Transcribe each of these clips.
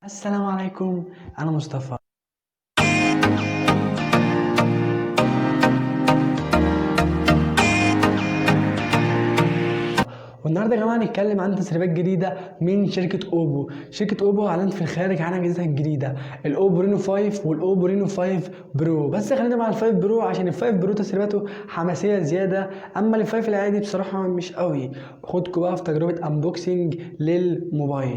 السلام عليكم، أنا مصطفى. والنهارده يا جماعه هنتكلم عن تسريبات جديده من شركه اوبو. شركه اوبو اعلنت في الخارج عن اجهزتها الجديده الاوبو رينو 5 والاوبو رينو 5 برو. بس خلينا مع ال5 برو عشان ال5 برو تسريباته حماسيه زياده، اما ال5 العادي بصراحه مش قوي. خدكم بقى في تجربه انبوكسنج للموبايل.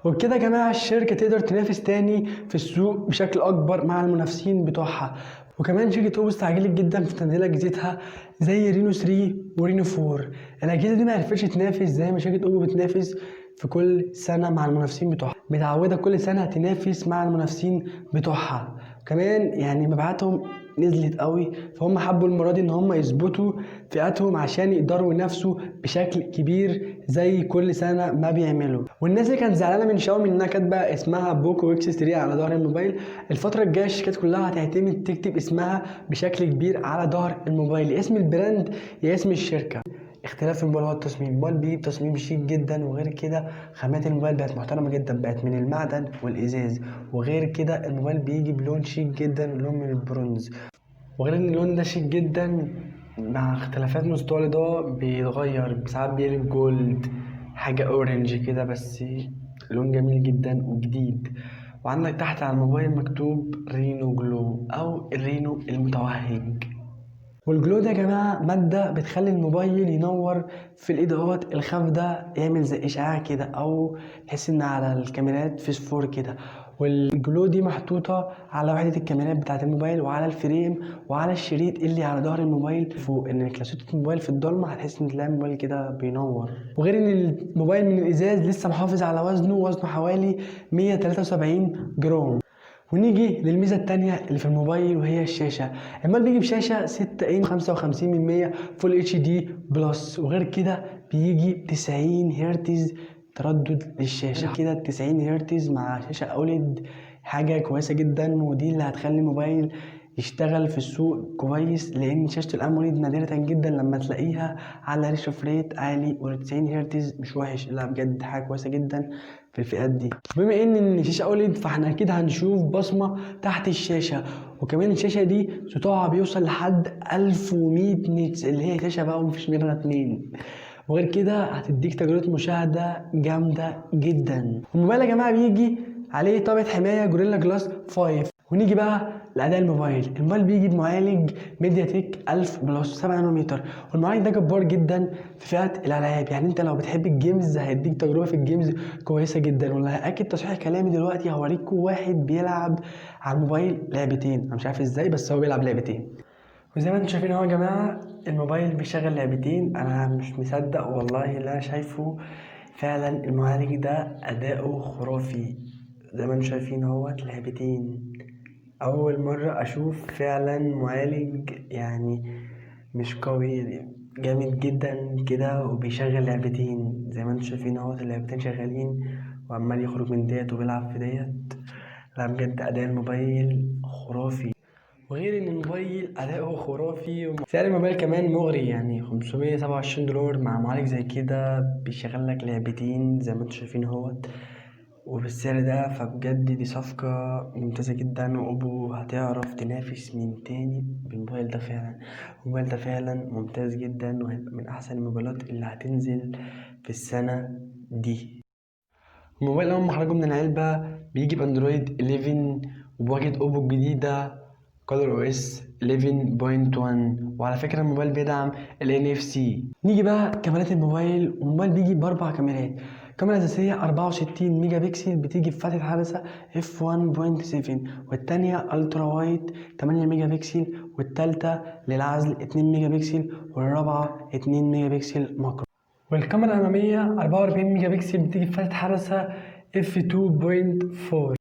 وبكده يا جماعه الشركه تقدر تنافس تاني في السوق بشكل اكبر مع المنافسين بتوعها. وكمان شركه اوبو استعجلت جدا في تنزيل اجهزتها زي رينو 3 ورينو 4. الاجهزه دي ما عرفتش تنافس زي ما شركه اوبو بتنافس في كل سنه مع المنافسين بتوعها، متعوده كل سنه تنافس مع المنافسين بتوعها. كمان يعني مبيعاتهم نزلت قوي، فهم حبوا المره دي ان هم يظبطوا فئاتهم عشان يقدروا ينافسوا بشكل كبير زي كل سنه ما بيعملوا. والناس اللي كانت زعلانه من شاومي انها كاتبه اسمها بوكو اكس 3 على ظهر الموبايل، الفتره الجايه الشركات كلها هتعتمد تكتب اسمها بشكل كبير على ظهر الموبايل، يا اسم البراند يا اسم الشركه. اختلاف الموبايل هو التصميم. الموبايل بيجي بتصميم شيك جدا، وغير كده خامات الموبايل بقت محترمه جدا، بقت من المعدن والازاز. وغير كده الموبايل بيجي بلون شيك جدا، لون من البرونز. وغير ان اللون ده شيك جدا مع اختلافات مستوى الاضاءة بيتغير، ساعات بيقلب جولد، حاجة اورنج كده، بس لون جميل جدا وجديد. وعندك تحت على الموبايل مكتوب رينو جلو او الرينو المتوهج. والجلو ده يا جماعة مادة بتخلي الموبايل ينور في الإضاءات الخافتة، يعمل زي إشعاع كده، أو تحس إن على الكاميرات فسفور كده. والجلو دي محطوطة على وحدة الكاميرات بتاعة الموبايل وعلى الفريم وعلى الشريط اللي على ظهر الموبايل فوق، إنك لو سبت الموبايل في الضلمة هتحس إن تلاقي الموبايل كده بينور. وغير إن الموبايل من الإزاز لسه محافظ على وزنه حوالي 173 جرام. ونيجي للميزة التانية اللي في الموبايل وهي الشاشة. الموبايل بيجي بشاشة 6 إن 55% فول اتش دي بلس، وغير كده بيجي 90 هرتز تردد للشاشة. غير كده 90 هرتز مع شاشة اوليد حاجة كويسة جدا، ودي اللي هتخلي الموبايل يشتغل في السوق كويس، لان شاشة الاموليد نادرة جدا لما تلاقيها على ريفرش ريت عالي، و90 هرتز مش وحش، لا بجد حاجة كويسة جدا في الفئات دي. بما ان الشاشه اوليد فاحنا اكيد هنشوف بصمه تحت الشاشه، وكمان الشاشه دي سطوعها بيوصل لحد 1100 نيتس اللي هي شاشه بقى ومفيش منها اتنين. وغير كده هتديك تجربه مشاهده جامده جدا. الموبايل يا جماعه بيجي عليه طابعه حمايه جوريلا جلاس 5. ونيجي بقى لأداء الموبايل بيجي بمعالج ميديا تك 1000 بلس 7 نانومتر، والمعالج ده جبار جدا في فئة الألعاب. يعني انت لو بتحب الجيمز هيديك تجربة في الجيمز كويسة جدا. ولا أكد تصحيح كلامي دلوقتي هوريكم واحد بيلعب على الموبايل لعبتين، أنا مش عارف ازاي بس هو بيلعب لعبتين. وزي ما انتم شايفين اهو يا جماعة الموبايل بيشغل لعبتين، أنا مش مصدق والله اللي أنا شايفه. فعلا المعالج ده أداؤه خرافي، زي ما انتم شايفين اهوت لعبتين. أول مرة أشوف فعلا معالج يعني مش قوي، جامد جدا كده وبيشغل لعبتين زي ما انتم شايفين اهوت. اللعبتين شغالين وعمال يخرج من ديت وبيلعب في ديت. لا بجد أداء الموبايل خرافي. وغير ان الموبايل اداؤه خرافي، سعر الموبايل كمان مغري، يعني 527 دولار مع معالج زي كده بيشغل لك لعبتين زي ما انتم شايفين اهوت. وبالسعر ده فبجد دي صفقة ممتازة جدا، وأوبو هتعرف تنافس من تاني بالموبايل ده. فعلا الموبايل ده فعلا ممتاز جدا، وهيبقى من أحسن الموبايلات اللي هتنزل في السنة دي. الموبايل أول ما خرجه من العلبة بيجي بأندرويد 11 وبواجهة أوبو الجديدة كولر او اس 11.1. وعلى فكرة الموبايل بيدعم ال NFC. نيجي بقى كاميرات الموبايل. الموبايل بيجي بأربع كاميرات. كاميرا أساسية 64 ميجا بكسل بتيجي في فتحة عدسة f1.7، والتانية ألترا وايد 8 ميجا بكسل، والتالتة للعزل 2 ميجا بكسل، والرابعة 2 ميجا بكسل ماكرو. والكاميرا الأمامية 44 ميجا بكسل بتيجي في فتحة عدسة f2.4.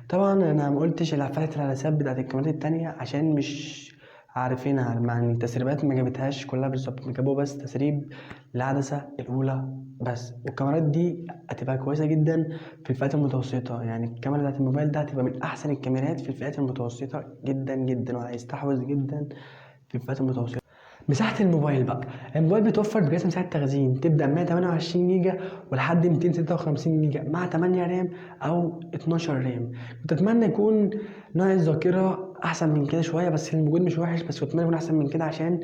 طبعا انا ما قلتش على فتحه العدسات بتاعت الكاميرات التانية عشان مش عارفينها، يعني التسريبات ما جابتهاش كلها بالظبط، جابوا بس تسريب العدسة الأولى بس. والكاميرات دي هتبقى كويسة جدا في الفئات المتوسطة، يعني الكاميرا بتاعت الموبايل ده هتبقى من أحسن الكاميرات في الفئات المتوسطة جدا جدا، وهيستحوذ جدا في الفئات المتوسطة. مساحة الموبايل بقى، الموبايل بيتوفر بجهاز مساحة تخزين تبدأ من 128 جيجا ولحد 256 جيجا مع 8 رام أو 12 رام. كنت أتمنى يكون نوع الذاكرة أحسن من كده شوية، بس الموجود مش وحش، بس كنت أتمنى يكون أحسن من كده عشان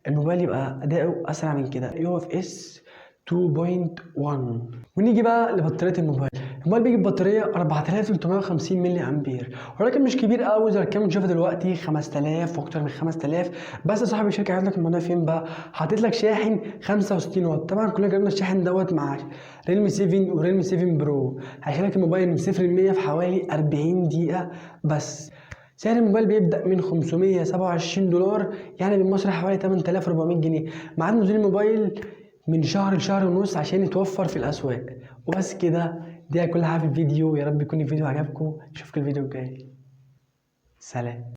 الموبايل يبقى أداؤه أسرع من كده. يو اف اس 2.1. ونيجي بقى لبطارية الموبايل. الموبايل بيجي ببطارية 4350 ملي أمبير، ولكن مش كبير قوي زي الكام بنشوفها دلوقتي 5000 واكتر من 5000. بس صاحب الشركة حاطط لك الموضوع فين بقى؟ حاطط لك شاحن 65 واط. طبعا كلنا جربنا الشاحن دوت مع ريلمي 7 وريلمي 7 برو، هيشيلك الموبايل من 0 ل 100 في حوالي 40 دقيقة بس. سعر الموبايل بيبدأ من 527 دولار، يعني بالمصري حوالي 8400 جنيه. ميعاد نزول الموبايل من شهر لشهر ونص عشان يتوفر في الأسواق. وبس كده، دي كل حاجة في الفيديو. يا رب يكون الفيديو عجبكم، اشوفكم الفيديو الجاي. سلام.